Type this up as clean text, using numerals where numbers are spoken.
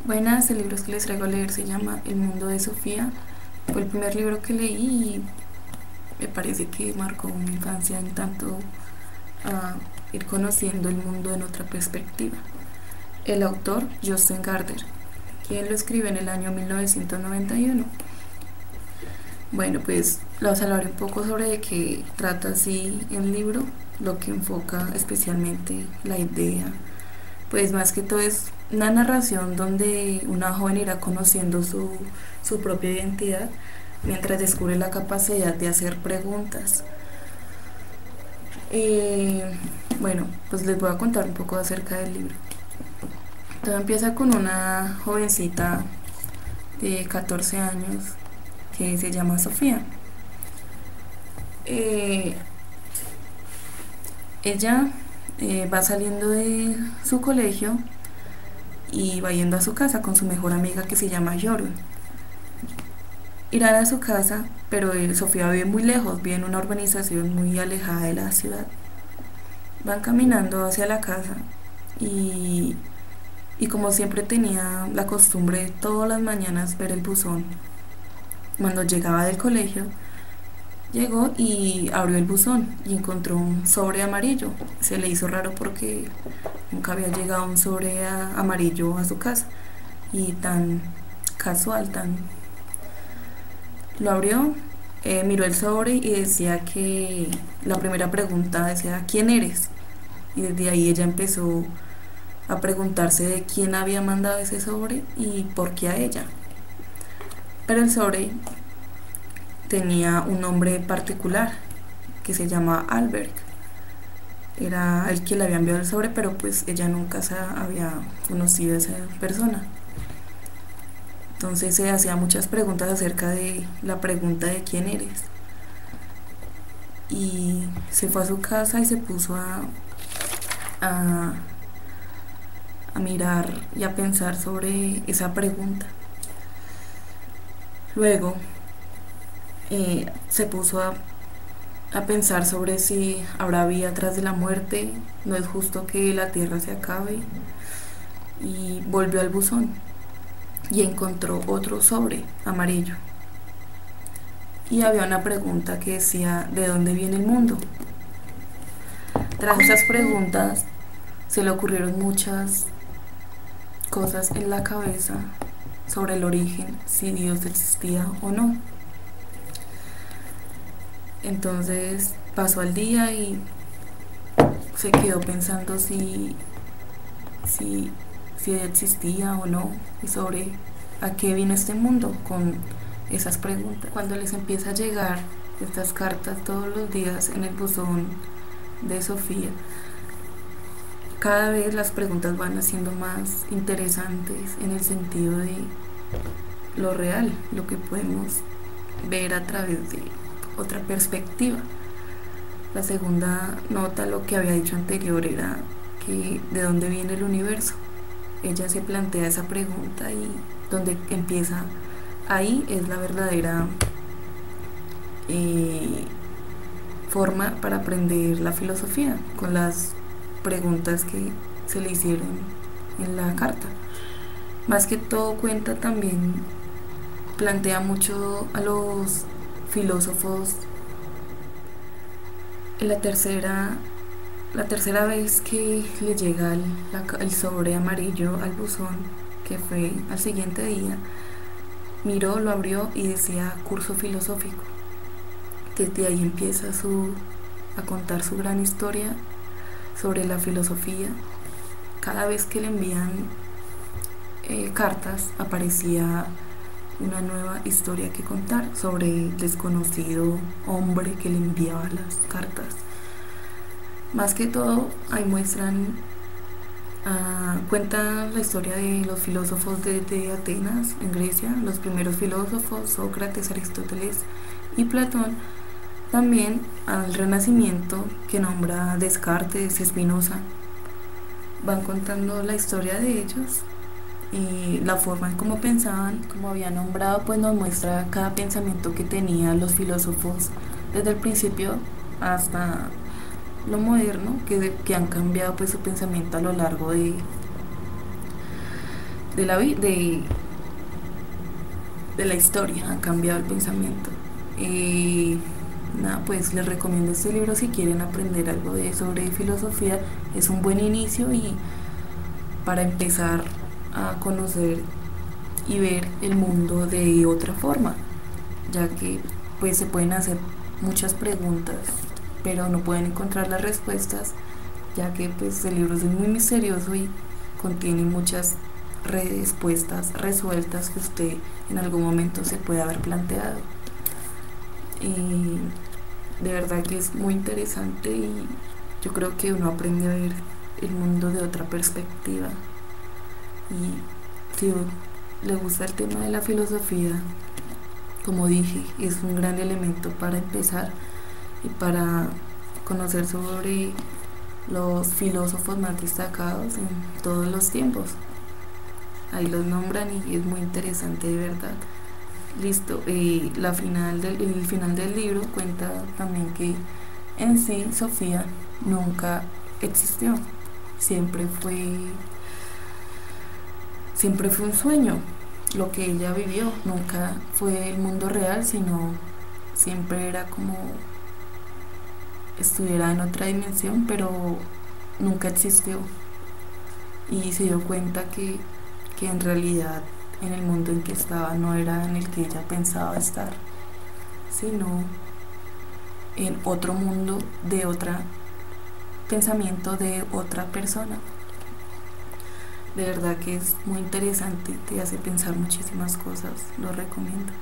Buenas, el libro que les traigo a leer se llama El mundo de Sofía. Fue el primer libro que leí y me parece que marcó mi infancia en tanto a ir conociendo el mundo en otra perspectiva. El autor, Jostein Gaarder, quien lo escribe en el año 1991. Bueno, pues los hablaré un poco sobre de qué trata así el libro, lo que enfoca especialmente la idea. Pues más que todo es una narración donde una joven irá conociendo su propia identidad mientras descubre la capacidad de hacer preguntas. Eh, bueno, pues les voy a contar un poco acerca del libro. Todo empieza con una jovencita de 14 años que se llama Sofía. Eh, ella va saliendo de su colegio y va yendo a su casa con su mejor amiga que se llama Jorun. Irán a su casa, pero Sofía vive muy lejos, vive en una urbanización muy alejada de la ciudad. Van caminando hacia la casa y, y como siempre tenía la costumbre de todas las mañanas ver el buzón. Cuando llegaba del colegio, llegó y abrió el buzón y encontró un sobre amarillo. Se le hizo raro porque nunca había llegado un sobre amarillo a su casa y tan casual, tan... Lo abrió, miró el sobre y decía que la primera pregunta decía ¿quién eres? Y desde ahí ella empezó a preguntarse de quién había mandado ese sobre y por qué a ella. Pero el sobre tenía un nombre particular que se llama Albert. Era el que le había enviado el sobre, pero pues ella nunca había conocido a esa persona. Entonces se hacía muchas preguntas acerca de la pregunta de quién eres. Y se fue a su casa y se puso a, a mirar y a pensar sobre esa pregunta. Luego se puso a pensar sobre si habrá vida tras de la muerte, no es justo que la tierra se acabe, y volvió al buzón y encontró otro sobre amarillo y había una pregunta que decía ¿de dónde viene el mundo? Tras esas preguntas se le ocurrieron muchas cosas en la cabeza sobre el origen, si Dios existía o no. Entonces pasó el día y se quedó pensando si, si existía o no y sobre a qué vino este mundo con esas preguntas. Cuando les empieza a llegar estas cartas todos los días en el buzón de Sofía, cada vez las preguntas van haciendo más interesantes en el sentido de lo real, lo que podemos ver a través de otra perspectiva. La segunda nota, lo que había dicho anterior, era que de dónde viene el universo. Ella se plantea esa pregunta y donde empieza, ahí es la verdadera forma para aprender la filosofía, con las preguntas que se le hicieron en la carta. Más que todo cuenta también, plantea mucho a los filósofos. En la tercera vez que le llega el sobre amarillo al buzón, que fue al siguiente día, miró, lo abrió y decía curso filosófico. Desde ahí empieza a contar su gran historia sobre la filosofía. Cada vez que le envían cartas aparecía una nueva historia que contar sobre el desconocido hombre que le enviaba las cartas. Más que todo, ahí muestran, cuentan la historia de los filósofos de Atenas, en Grecia, los primeros filósofos, Sócrates, Aristóteles y Platón. También al Renacimiento, que nombra Descartes, Spinoza. Van contando la historia de ellos y la forma en cómo pensaban. Como había nombrado, pues nos muestra cada pensamiento que tenían los filósofos desde el principio hasta lo moderno, que han cambiado pues su pensamiento a lo largo de la, de la historia, han cambiado el pensamiento. Y nada, pues les recomiendo este libro si quieren aprender algo sobre filosofía. Es un buen inicio y para empezar a conocer y ver el mundo de otra forma, ya que pues se pueden hacer muchas preguntas, pero no pueden encontrar las respuestas, ya que pues el libro es muy misterioso y contiene muchas respuestas resueltas que usted en algún momento se puede haber planteado. Y de verdad que es muy interesante y yo creo que uno aprende a ver el mundo de otra perspectiva. Y si le gusta el tema de la filosofía, como dije, es un gran elemento para empezar y para conocer sobre los filósofos más destacados en todos los tiempos. Ahí los nombran y es muy interesante de verdad. Listo, el final del libro cuenta también que en sí Sofía nunca existió, siempre fue, siempre fue un sueño lo que ella vivió, nunca fue el mundo real, sino siempre era como estuviera en otra dimensión, pero nunca existió y se dio cuenta que en realidad en el mundo en que estaba no era en el que ella pensaba estar, sino en otro mundo de otro pensamiento de otra persona. De verdad que es muy interesante, te hace pensar muchísimas cosas, lo recomiendo.